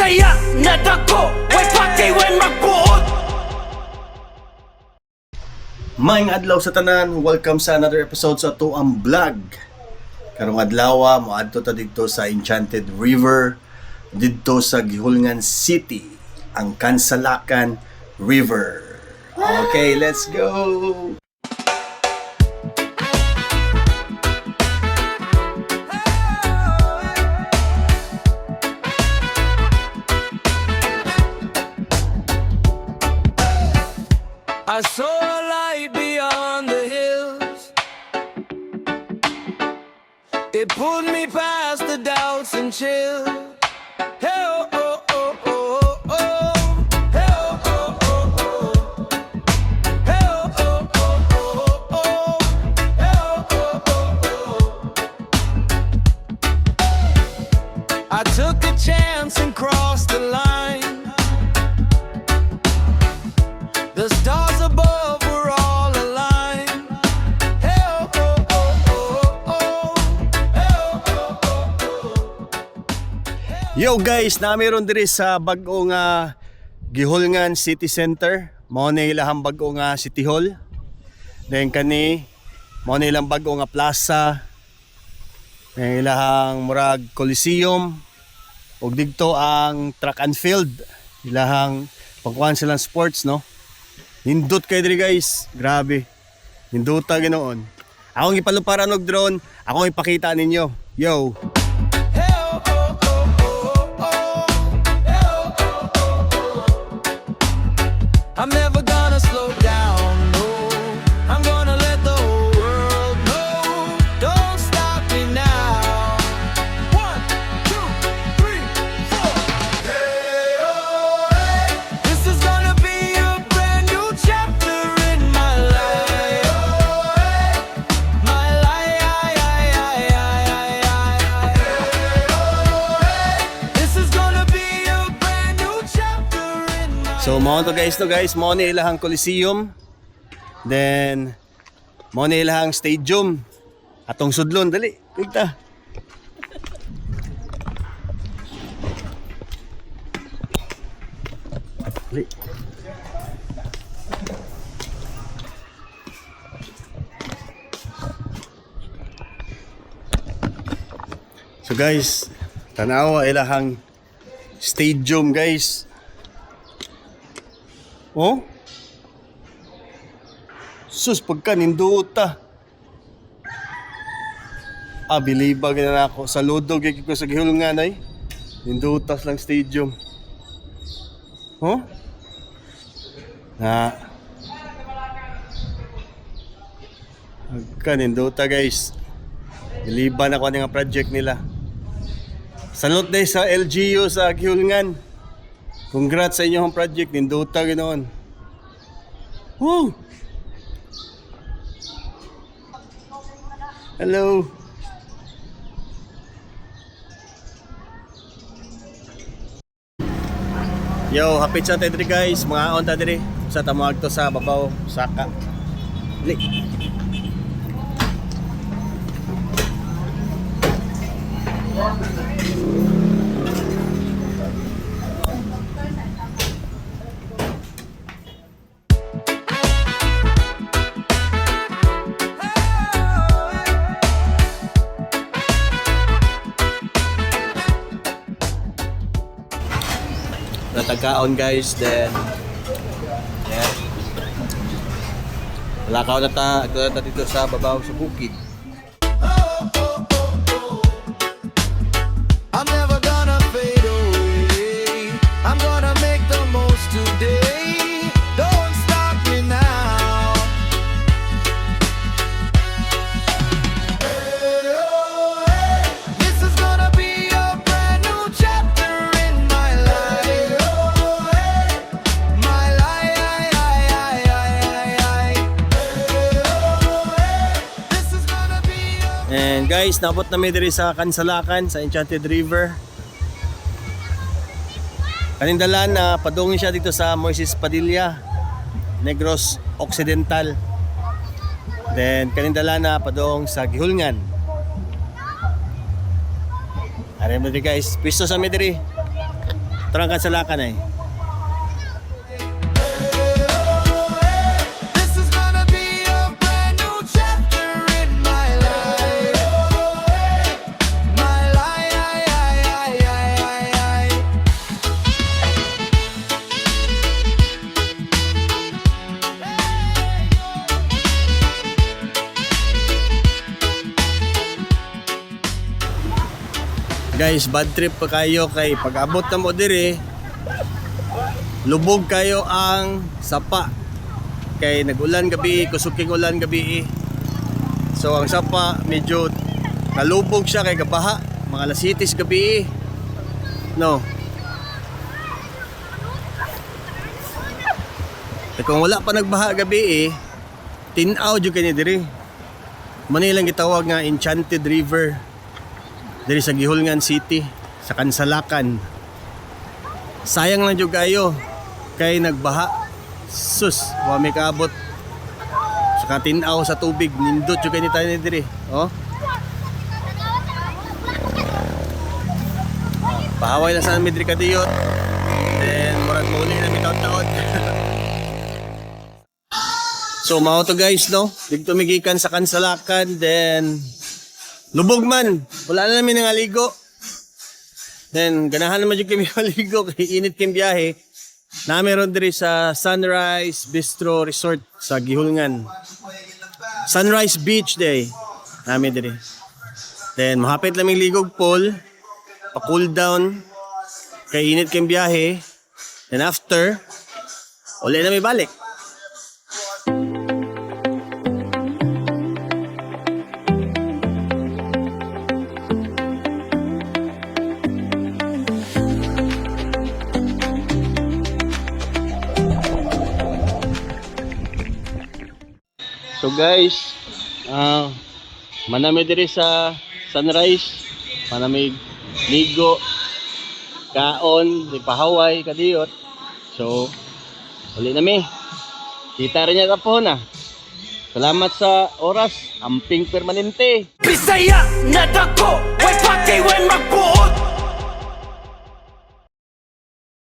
Bisaya na dako, way pati when magbuot. Maayong adlaw sa tanan, welcome sa another episode sa Tuang Vlog. Karong adlaw moadto ta didto sa Enchanted River didto sa Gihulngan City, ang Kansalakan River. Okay, let's go. I saw a light beyond the hills. It pulled me past the doubts and chills. Hey, oh, oh, oh, oh, oh. Hey, oh, oh, oh, oh. Hey, oh, oh, oh, oh, oh. Hey, oh, oh, oh, oh. I took a chance and crossed the line. The stars above were all aligned. Hey, oh, oh, oh, oh, oh. Hey, oh, oh, oh, oh. Yo guys, namiron diri sa bag-o nga Gihulngan City Center. Mao na ilahang bag-o nga City Hall. Then kani mao na ilang bag-o nga plaza. Then ilahang murag Coliseum. Ug didto ang track and field. Ilahang pagkuhan silang sports, no? Nindot kayo diri guys, grabe. Nindota ginoon. Akong ipaluparan og drone, akong ipakita ninyo. Yo. Hey, oh, oh, oh, oh, oh. Hey, oh, oh, oh, oh. I'm never gonna slow down, no. I'm gonna let the whole world know. Don't stop me now. 1, 2, 3, 4. Hey, oh, hey. This is gonna be a brand new chapter in my life. Oh, hey. My life. This is gonna be a brand new chapter in my So mao to guys, mao ni ilahang Coliseum. Then mao ni ilahang stadium. Atong sudlon dali, tigta. Dali. So guys, tanawa ilahang stadium guys. Oh? Sus, pagka ninduta. Bilibag na ako. Saludo gigit ko sa Gihulngan ay. Nindutas lang stadium. Oh? Na. Pagka ninduta guys. Biliban ako ng project nila. Salute day sa LGU sa Gihulngan. Congrats sa inyong project, ninduta ginoon. Woo! Hello. Yo, happy sa tayo diri guys, mga on ta diri. Sa tamag to sa babaw, saka. Li. Natagkaon guys, then yeah. Lakaw na ta dito sa babaw sa bukid. I'm never gonna fade away. I'm gonna make the most today. Don't stop me now. Hey, oh, hey. This is gonna be a brand new chapter in my life. Oh, hey. My life. Hey, oh, hey. This is gonna be a And guys, nabot na diri sa Kansalakan sa Enchanted River. Kanindalan na padungin siya dito sa Moises Padilla, Negros Occidental. Then kanindalan na padung sa Gihulngan. Are mo diri guys, pisto sa mi diri. Terangkan salakan eh. This is gonna be a brand new chapter in my life. My life. Guys, bad trip pa kayo kay pag-abot na mo dire, lubog kayo ang sapa. Kay nag-ulan gabi, kusuking ulan gabi. So ang sapa medyo nalubog siya kay gabaha, mga alas 7 gabi. No. Kaya kung wala pa nagbaha gabi tinaw jud kani dire. Manilang gitawag nga Enchanted River. Diri sa Gihulngan City, sa Kansalakan. Sayang lang jud kayo kay nagbaha. Sus, wa may kaabot. Sa katinaw sa tubig, nindot jud kay ni tayo diri. Oh. Pahaway lang sa midri kadiyot. Then murag muli na mitaw-taon. So mao to guys, no? Dito migikan sa Kansalakan, then lubog man, wala na namin nangaligo. Then, ganahan naman yung kami maligo kay init kayong biyahe. Na meron diri sa Sunrise Bistro Resort sa Gihulngan. Sunrise Beach Day. Namin diri. Then, mahapit laming ligog pool. Pa-cool down. Kay init kayong biyahe. Then after, uli na may balik. So guys, manami diri sa Sunrise, manami ligo, kaon, di pahaway, kadiyot. So, uli nami. Kita rin niya po na. Salamat sa oras, amping permanente. Bisaya na dako, way pati when magbuo.